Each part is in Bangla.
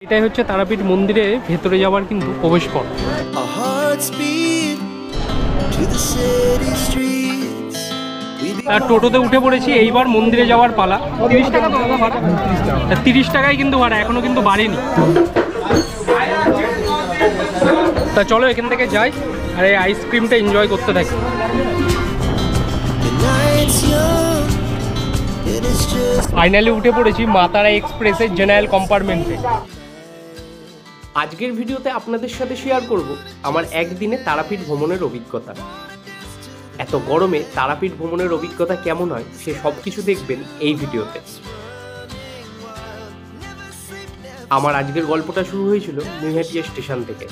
এটাই হচ্ছে তারাপীঠ মন্দিরে ভেতরে যাওয়ার কিন্তু প্রবেশ পথ। আর টোটোতে উঠে পড়েছি, এইবার মন্দিরে যাওয়ার পালা। 30 টাকা তো দাদা ভাড়া? 30 টাকায় কিন্তু ভাড়া, এখনো কিন্তু বাড়েনি। তা চলো এখান থেকে যাই আর এই আইসক্রিমটা এনজয় করতে থাকি। ফাইনালি উঠে পড়েছি মা তারা এক্সপ্রেসের জেনারেল কম্পার্টমেন্টে। আজকের ভিডিওতে আপনাদের সাথে শেয়ার করব আমার একদিনে তারাপীঠ ভ্রমণের অভিজ্ঞতা। এত গরমে তারাপীঠ ভ্রমণের অভিজ্ঞতা কেমন হয় সে সব কিছু দেখবেন এই ভিডিওতে। আমার আজকের গল্পটা শুরু হয়েছিল নৈহাটি স্টেশন থেকে,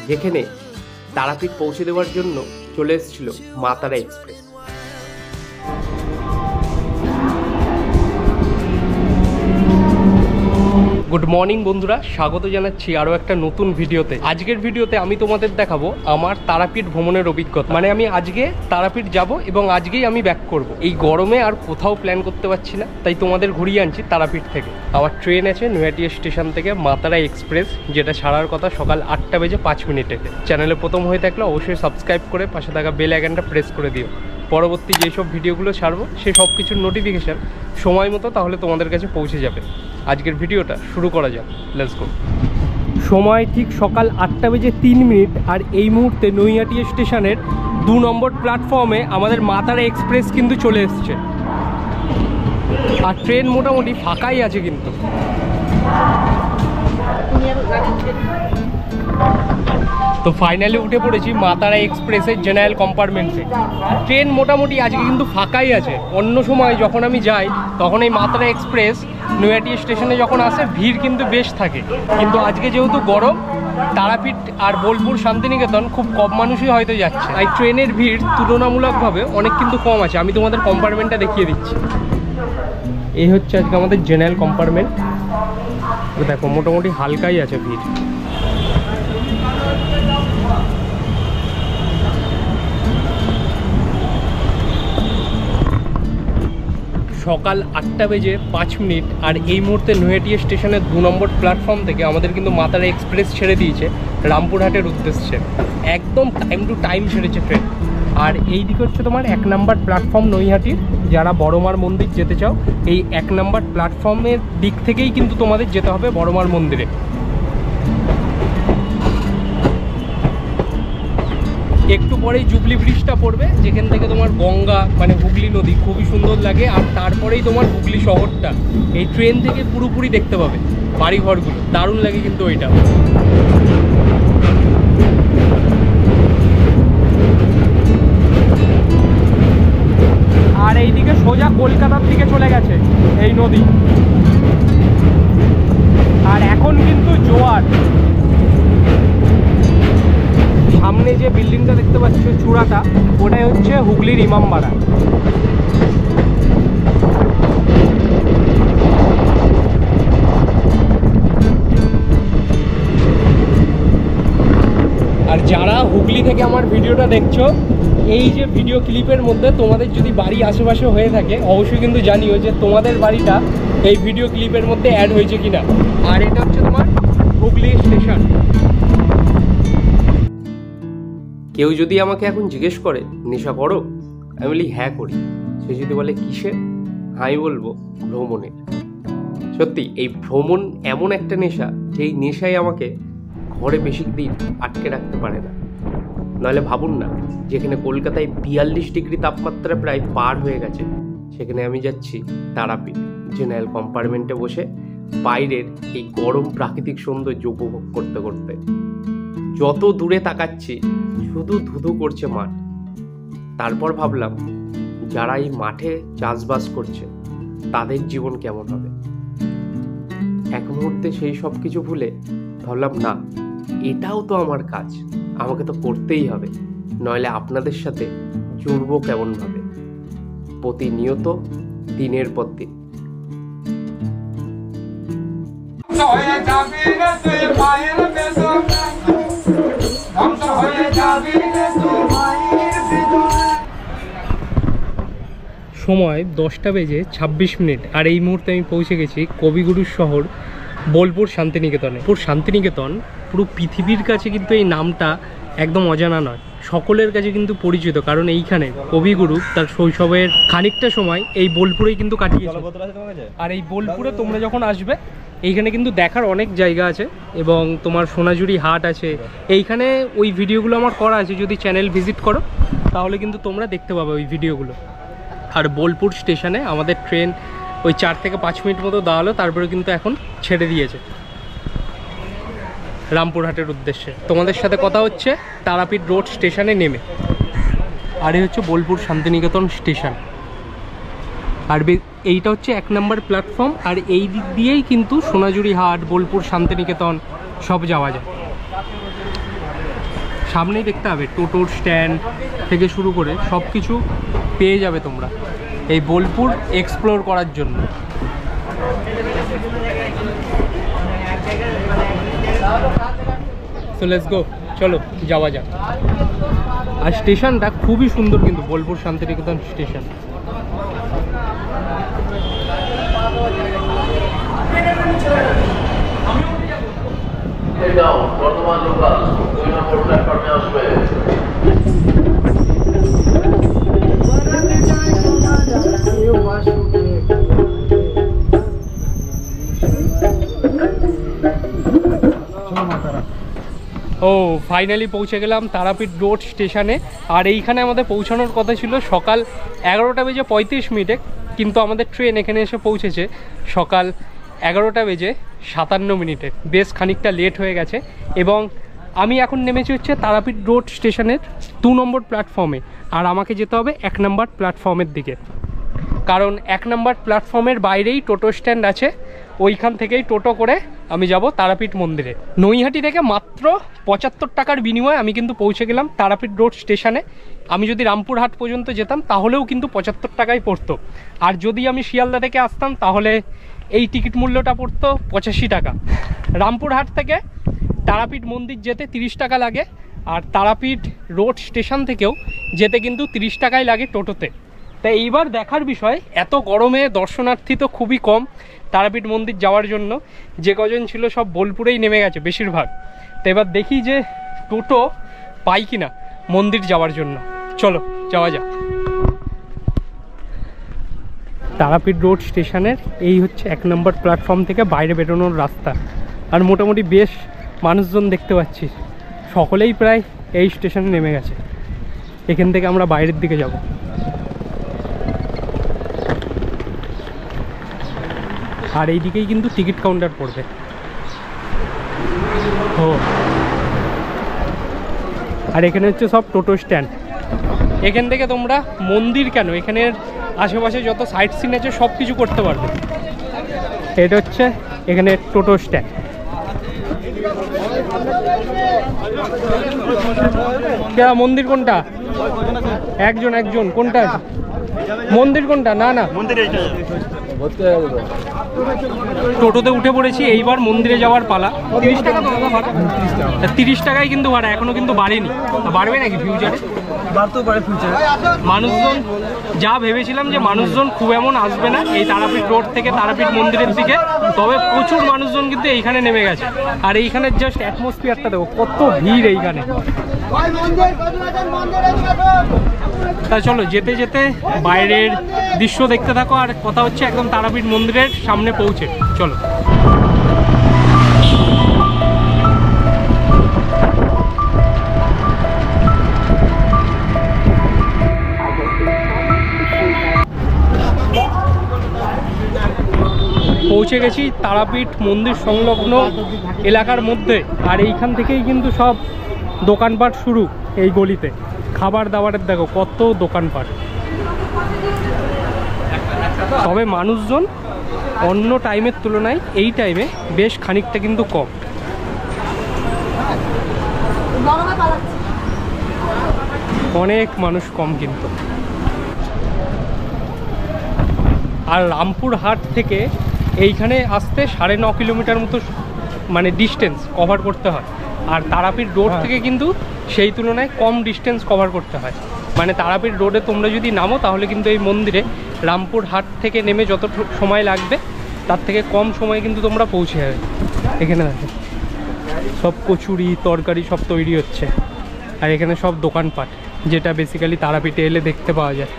যেখানে তারাপীঠ পৌঁছে দেওয়ার জন্য চলে এসেছিল মা তারা এক্সপ্রেস। গুড মর্নিং বন্ধুরা, স্বাগত জানাচ্ছি আরও একটা নতুন ভিডিওতে। আজকের ভিডিওতে আমি তোমাদের দেখাবো আমার তারাপীঠ ভ্রমণের অভিজ্ঞতা। মানে আমি আজকে তারাপীঠ যাব এবং আজকেই আমি ব্যাক করব। এই গরমে আর কোথাও প্ল্যান করতে পারছি না, তাই তোমাদের ঘুরিয়ে আনছি তারাপীঠ থেকে। আমার ট্রেন আছে নৈহাটি স্টেশন থেকে মা তারা এক্সপ্রেস, যেটা ছাড়ার কথা সকাল 8টা বেজে 5 মিনিটে। চ্যানেলে প্রথম হয়ে থাকলে অবশ্যই সাবস্ক্রাইব করে পাশে থাকা বেল আইকনটা প্রেস করে দিও। পরবর্তী যেসব ভিডিওগুলো ছাড়বো সে সব কিছুর নোটিফিকেশান সময় মতো তাহলে তোমাদের কাছে পৌঁছে যাবে। আজকের ভিডিওটা শুরু করা যাক, লেটস গো। সময় ঠিক সকাল 8টা বেজে 3 মিনিট, আর এই মুহূর্তে নৈহাটি স্টেশনের 2 নম্বর প্ল্যাটফর্মে আমাদের মা তারা এক্সপ্রেস কিন্তু চলে এসছে। আর ট্রেন মোটামুটি ফাঁকাই আছে কিন্তু। তো ফাইনালি উঠে পড়েছি মা তারা এক্সপ্রেসের জেনারেল কম্পার্টমেন্টে। ট্রেন মোটামুটি আজকে কিন্তু ফাঁকাই আছে। অন্য সময় যখন আমি যাই তখন এই মা তারা এক্সপ্রেস নৈহাটি স্টেশনে যখন আসে ভিড় কিন্তু বেশ থাকে, কিন্তু আজকে যেহেতু গরম, তারাপীঠ আর বোলপুর শান্তিনিকেতন খুব কম মানুষই হয়তো যাচ্ছে। এই ট্রেনের ভিড় তুলনামূলকভাবে অনেক কিন্তু কম আছে। আমি তোমাদের কম্পার্টমেন্টটা দেখিয়ে দিচ্ছি। এই হচ্ছে আজকে আমাদের জেনারেল কম্পার্টমেন্ট। দেখো মোটামুটি হালকাই আছে ভিড়। সকাল 8টা বেজে 5 মিনিট, আর এই মুহূর্তে নৈহাটি স্টেশনের 2 নম্বর প্ল্যাটফর্ম থেকে আমাদের কিন্তু মা তারা এক্সপ্রেস ছেড়ে দিয়েছে রামপুরহাটের উদ্দেশ্যে। একদম টাইম টু টাইম ছেড়েছে ট্রেন। আর এই দিকে হচ্ছে তোমার 1 নম্বর প্ল্যাটফর্ম নৈহাটির। যারা বড়মার মন্দির যেতে চাও এই 1 নম্বর প্ল্যাটফর্মের দিক থেকেই কিন্তু তোমাদের যেতে হবে বড়মার মন্দিরে। একটু পরেই জুবলি ব্রিজটা পড়বে, যেখান থেকে তোমার গঙ্গা মানে হুগলি নদী খুবই সুন্দর লাগে। আর তারপরেই তোমার হুগলি শহরটা এই ট্রেন থেকে পুরোপুরি দেখতে পাবে, বাড়িঘরগুলো দারুণ লাগে কিন্তু ওইটা। আর এইদিকে সোজা কলকাতার দিকে চলে গেছে এই নদী। আর এখন কিন্তু জোয়ার। সামনে যে বিল্ডিংটা দেখতে পাচ্ছ চূড়াটা, ওটাই হচ্ছে হুগলির ইমামবাড়া। আর যারা হুগলি থেকে আমার ভিডিওটা দেখছো, এই যে ভিডিও ক্লিপের মধ্যে তোমাদের যদি বাড়ি আশেপাশে হয়ে থাকে অবশ্যই কিন্তু জানিও যে তোমাদের বাড়িটা এই ভিডিও ক্লিপের মধ্যে অ্যাড হয়েছে কিনা। আর এটা হচ্ছে তোমার হুগলি স্টেশন। কেউ যদি আমাকে এখন জিজ্ঞেস করে নেশা করো, আমি বলি হ্যাঁ করি। সে যদি বলে কিসের, আমি বলবো ভ্রমণের। সত্যি এই ভ্রমণ এমন একটা নেশা, যেই নেশায় আমাকে ঘরে বেশি দিন আটকে রাখতে পারে না। নাহলে ভাবুন না, যেখানে কলকাতায় 42 ডিগ্রি তাপমাত্রা প্রায় পার হয়ে গেছে, সেখানে আমি যাচ্ছি তারাপীঠ জেনারেল কম্পার্টমেন্টে বসে বাইরের এই গরম প্রাকৃতিক সৌন্দর্য উপভোগ করতে করতে। যত দূরে তাকাচ্ছি শুধু ধুধু করছে মাঠ। তারপর ভাবলাম যারা এই মাঠে চাষবাস করছে তাদের জীবন কেমন হবে। এক মুহূর্তে সেই সব কিছু ভুলে ভাবলাম না, এটাও তো আমার কাজ, আমাকে তো করতেই হবে, নইলে আপনাদের সাথে জুড়বো কেমনভাবে প্রতিনিয়ত দিনের পর দিন। সময় 10টা বেজে 26 মিনিট, আর এই মুহূর্তে আমি পৌঁছে গেছি কবিগুরুর শহর বোলপুর শান্তিনিকেতনে। শান্তিনিকেতন পুরো পৃথিবীর কাছে কিন্তু এই নামটা একদম অজানা নয়, সকলের কাছে কিন্তু পরিচিত, কারণ এইখানে কবিগুরু তার শৈশবের খানিকটা সময় এই বোলপুরেই কিন্তু কাটিয়েছে। আর এই বোলপুরে তোমরা যখন আসবে এইখানে কিন্তু দেখার অনেক জায়গা আছে এবং তোমার সোনাঝুরি হাট আছে এইখানে। ওই ভিডিওগুলো আমার করা আছে, যদি চ্যানেল ভিজিট করো তাহলে কিন্তু তোমরা দেখতে পাবে ওই ভিডিওগুলো। আর বোলপুর স্টেশনে আমাদের ট্রেন ওই 4 থেকে 5 মিনিট মতো দাঁড়ালো, তারপরে কিন্তু এখন ছেড়ে দিয়েছে রামপুরহাটের উদ্দেশ্যে। তোমাদের সাথে কথা হচ্ছে তারাপীঠ রোড স্টেশনে নেমে। আর এই হচ্ছে বোলপুর শান্তিনিকেতন স্টেশন। আর এইটা হচ্ছে 1 নম্বর প্ল্যাটফর্ম। আর এই দিক দিয়েই কিন্তু সোনাঝুরি হাট, বোলপুর শান্তিনিকেতন সব যাওয়া যায়। সামনেই দেখতে হবে টোটোর স্ট্যান্ড থেকে শুরু করে সব কিছু পেয়ে যাবে তোমরা এই বোলপুর এক্সপ্লোর করার জন্য। সো লেটস গো, চলো যাওয়া যাক। আর স্টেশনটা খুবই সুন্দর কিন্তু বোলপুর শান্তিনিকেতন স্টেশন। বর্তমান লোকাল 2 নম্বর প্ল্যাটফর্মে আসবে। ও ফাইনালি পৌঁছে গেলাম তারাপীঠ রোড স্টেশনে। আর এইখানে আমাদের পৌঁছানোর কথা ছিল সকাল 11টা বেজে 35 মিনিটে, কিন্তু আমাদের ট্রেন এখানে এসে পৌঁছেছে সকাল 11টা বেজে 57 মিনিটে। বেশ খানিকটা লেট হয়ে গেছে। এবং আমি এখন নেমেছি হচ্ছে তারাপীঠ রোড স্টেশনের 2 নম্বর প্ল্যাটফর্মে। আর আমাকে যেতে হবে 1 নম্বর প্ল্যাটফর্মের দিকে, কারণ 1 নম্বর প্ল্যাটফর্মের বাইরেই টোটো স্ট্যান্ড আছে। ওইখান থেকেই টোটো করে আমি যাব তারাপীঠ মন্দিরে। নৈহাটি থেকে মাত্র 75 টাকার বিনিময়ে আমি কিন্তু পৌঁছে গেলাম তারাপীঠ রোড স্টেশনে। আমি যদি রামপুরহাট পর্যন্ত যেতাম তাহলেও কিন্তু 75 টাকাই পড়তো। আর যদি আমি শিয়ালদা থেকে আসতাম তাহলে এই টিকিট মূল্যটা পড়তো 85 টাকা। রামপুরহাট থেকে তারাপীঠ মন্দির যেতে 30 টাকা লাগে। আর তারাপীঠ রোড স্টেশন থেকেও যেতে কিন্তু 30 টাকাই লাগে টোটোতে। তাই এইবার দেখার বিষয়, এত গরমে দর্শনার্থী তো খুবই কম তারাপীঠ মন্দির যাওয়ার জন্য। যে কজন ছিল সব বোলপুরেই নেমে গেছে বেশিরভাগ। তো এবার দেখি যে টোটো পাই কিনা মন্দির যাওয়ার জন্য। চলো যাওয়া যাক। তারাপীঠ রোড স্টেশনের এই হচ্ছে 1 নম্বর প্ল্যাটফর্ম থেকে বাইরে বেরোনোর রাস্তা। আর মোটামুটি বেশ মানুষজন দেখতে পাচ্ছি, সকলেই প্রায় এই স্টেশনে নেমে গেছে। এখান থেকে আমরা বাইরের দিকে যাব। আর এই দিকেই কিন্তু টিকিট কাউন্টার পড়বে। ও আর এখানে হচ্ছে সব টোটো স্ট্যান্ড। এখান থেকে তোমরা মন্দির কেন, এখানের আশেপাশে যত সাইট সিন আছে সব কিছু করতে পারবে। এটা হচ্ছে এখানে টোটো স্ট্যান্ড। মন্দির কোনটা? একজন কোনটা মন্দির কোনটা? না টোটোতে উঠে পড়েছি, এইবার মন্দিরে যাওয়ার পালা। 30 টাকা তো দাদা ভাড়া? 30 টাকায় কিন্তু ভাড়া, এখনো কিন্তু বাড়েনি। বাড়বে নাকি ফিউচারে? বাড়তেও পারে ফিউচারে। মানুষজন যা ভেবেছিলাম যে মানুষজন খুব এমন আসবে না এই তারাপীঠ রোড থেকে তারাপীঠ মন্দিরের দিকে, তবে প্রচুর মানুষজন কিন্তু এইখানে নেমে গেছে। আর এইখানের জাস্ট অ্যাটমসফিয়ারটা দেখো, কত ভিড় এইখানে। তা চলো যেতে যেতে বাইরের দৃশ্য দেখতে থাকো। আর কথা হচ্ছে একদম তারাপীঠ মন্দিরের সামনে পৌঁছে। চলো। পৌঁছে গেছি তারাপীঠ মন্দির সংলগ্ন এলাকার মধ্যে। আর এইখান থেকেই কিন্তু সব দোকানপাট শুরু। এই গলিতে খাবার দাবারের দেখো কত দোকানপাট। তবে মানুষজন অন্য টাইমের তুলনায় এই টাইমে বেশ খানিকটা কিন্তু কম। অনেক মানুষ কম কিন্তু। আর রামপুরহাট থেকে এইখানে আসতে 9.5 কিলোমিটার মতো মানে ডিস্টেন্স কভার করতে হয়। আর তারাপীঠ রোড থেকে কিন্তু সেই তুলনায় কম ডিস্টেন্স কভার করতে হয়। মানে তারাপীঠ রোডে তোমরা যদি নামো তাহলে কিন্তু এই মন্দিরে রামপুরহাট থেকে নেমে যত সময় লাগবে তার থেকে কম সময়ে কিন্তু তোমরা পৌঁছে যাবে। এখানে দেখো সব কচুরি তরকারি সব তৈরি হচ্ছে, আর এখানে সব দোকানপাট, যেটা বেসিক্যালি তারাপীঠে এলে দেখতে পাওয়া যায়।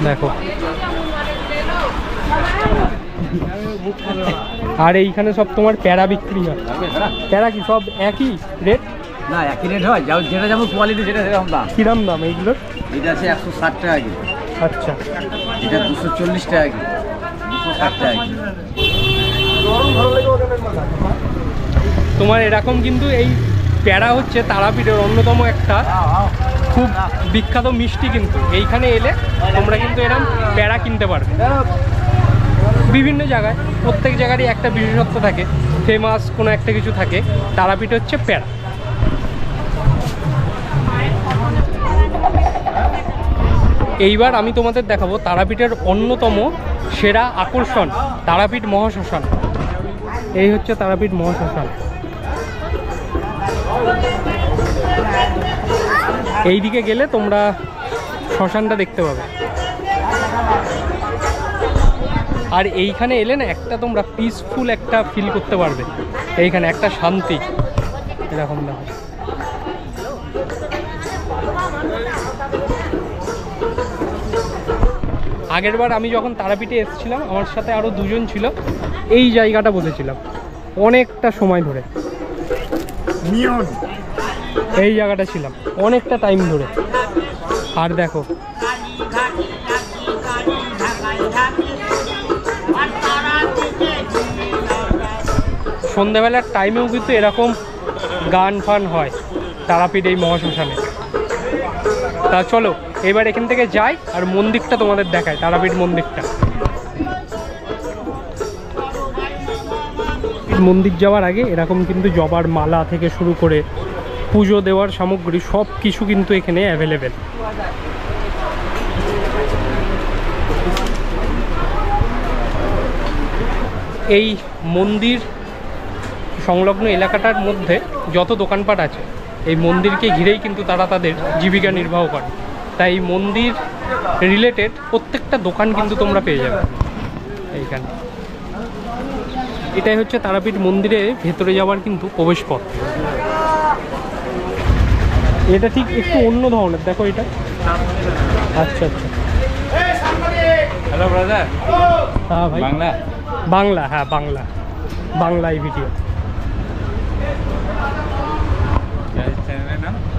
দেখো আর এইখানে সব তোমার প্যারা বিক্রি হয়। প্যারা কি সব একই রেট? না, একই রেট হয়, যেটা যেমন কোয়ালিটি সেটা সেরকম দাম। কিরম দাম এইগুলোর? এটা আছে 160 টাকা কিলো। আচ্ছা, এটা 240 টাকা কিলো, 260 টাকা কিলো। তোমার এরকম কিন্তু এই প্যারা হচ্ছে তারাপীঠের অন্যতম একটা খুব বিখ্যাত মিষ্টি, কিন্তু এইখানে এলে তোমরা কিন্তু এরকম প্যারা কিনতে পারবে। বিভিন্ন জায়গায় প্রত্যেক জায়গারই একটা বিশেষত্ব থাকে, ফেমাস কোনো একটা কিছু থাকে। তারাপীঠ হচ্ছে প্যারা। এইবার আমি তোমাদের দেখাবো তারাপীঠের অন্যতম সেরা আকর্ষণ, তারাপীঠ মহাশ্মশান। এই হচ্ছে তারাপীঠ মহাশ্মশান। এই দিকে গেলে তোমরা শ্মশানটা দেখতে পাবে। আর এইখানে এলে না একটা তোমরা পিসফুল একটা ফিল করতে পারবে, এইখানে একটা শান্তি এরকম দেখো। আগেরবার আমি যখন তারাপীঠে এসেছিলাম আমার সাথে আরও দুজন ছিল, এই জায়গাটা বসেছিলাম অনেকটা সময় ধরে, এই জায়গাটা ছিলাম অনেকটা টাইম ধরে। আর দেখো সন্ধ্যাবেলার টাইমেও কিন্তু এরকম গান ফান হয় তারাপীঠ এই মহাশ্মশানে। তা চলো এবার এখান থেকে যাই আর মন্দিরটা তোমাদের দেখায়, তারাপীঠ মন্দিরটা। মন্দির যাওয়ার আগে এরকম কিন্তু জবার মালা থেকে শুরু করে পুজো দেওয়ার সামগ্রী সব কিছু কিন্তু এখানে অ্যাভেলেবেল। এই মন্দির সংলগ্ন এলাকাটার মধ্যে যত দোকানপাট আছে এই মন্দিরকে ঘিরেই কিন্তু তারা তাদের জীবিকা নির্বাহ করে। তাই এই মন্দির রিলেটেড প্রত্যেকটা দোকান কিন্তু তোমরা পেয়ে যাবে এইখানে। এটাই হচ্ছে তারাপীঠ মন্দিরে ভেতরে যাওয়ার কিন্তু প্রবেশ পথ। এটা ঠিক একটু অন্য ধরনের, দেখো এটা। আচ্ছা আচ্ছা, হ্যালো ব্রাদার। হ্যাঁ ভাই, বাংলা বাংলা, হ্যাঁ বাংলা, বাংলায় ভিডিও।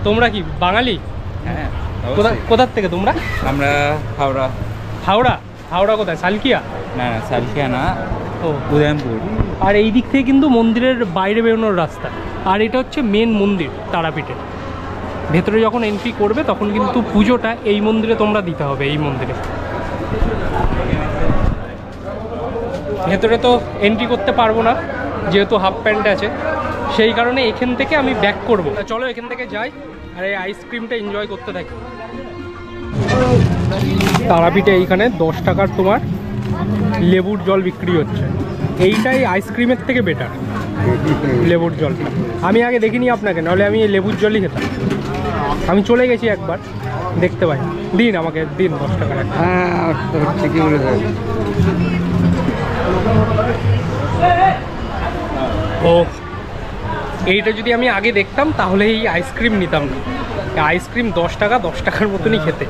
তোমরা কি বাঙালি? হ্যাঁ। কোথার থেকে তোমরা? আমরা হাওড়া। হাওড়া? হাওড়া কোথায়? সালকিয়া? না না, সালকিয়া না, ও উদয়পুর। আর এই দিক থেকে কিন্তু মন্দিরের বাইরে বেরোনোর রাস্তা। আর এটা হচ্ছে মেন মন্দির তারাপীঠে। ভেতরে যখন এন্ট্রি করবে তখন কিন্তু পুজোটা এই মন্দিরে তোমরা দিতে হবে। এই মন্দিরে ভেতরে তো এন্ট্রি করতে পারবো না যেহেতু হাফ প্যান্ট আছে, সেই কারণে এখান থেকে আমি ব্যাক করব। চলো এখান থেকে যাই আর এই আইসক্রিমটা এনজয় করতে থাকি। তারাপীঠে এইখানে 10 টাকার তোমার লেবুর জল বিক্রি হচ্ছে। এইটাই আইসক্রিমের থেকে বেটার, লেবুর জল। আমি আগে দেখিনি আপনাকে, নাহলে আমি এই লেবুর জলই খেতাম। আমি চলে গেছি একবার, দেখতে পাই। দিন আমাকে, দিন 10 টাকা। হ্যাঁ ঠিকই বলেছেন। ও এইটা যদি আমি আগে দেখতাম তাহলে এই আইসক্রিম নিতাম না। আইসক্রিম 10 টাকা, 10 টাকার মতনই খেতে।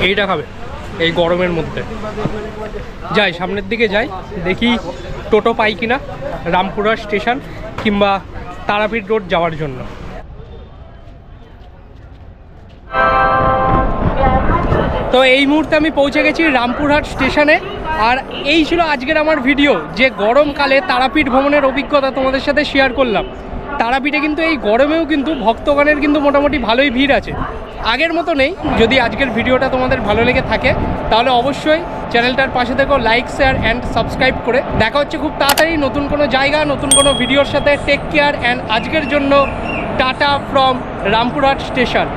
এইটা খাবে এই গরমের মধ্যে। যাই সামনের দিকে যাই, দেখি টোটো পাই কিনা রামপুরহাট স্টেশন কিংবা তারাপীঠ রোড যাওয়ার জন্য। তো এই মুহূর্তে আমি পৌঁছে গেছি রামপুরহাট স্টেশনে। আর এই ছিল আজকের আমার ভিডিও, যে গরমকালে তারাপীঠ ভ্রমণের অভিজ্ঞতা তোমাদের সাথে শেয়ার করলাম। তারাপীঠে কিন্তু এই গরমেও কিন্তু ভক্তগণের কিন্তু মোটামুটি ভালোই ভিড় আছে, আগের মতো নেই। যদি আজকের ভিডিওটা তোমাদের ভালো লেগে থাকে তাহলে অবশ্যই চ্যানেলটার পাশে থেকো, লাইক শেয়ার অ্যান্ড সাবস্ক্রাইব করে। দেখা হচ্ছে খুব তাড়াতাড়ি নতুন কোনো জায়গা, নতুন কোনো ভিডিওর সাথে। টেক কেয়ার অ্যান্ড আজকের জন্য টাটা ফ্রম রামপুরহাট স্টেশন।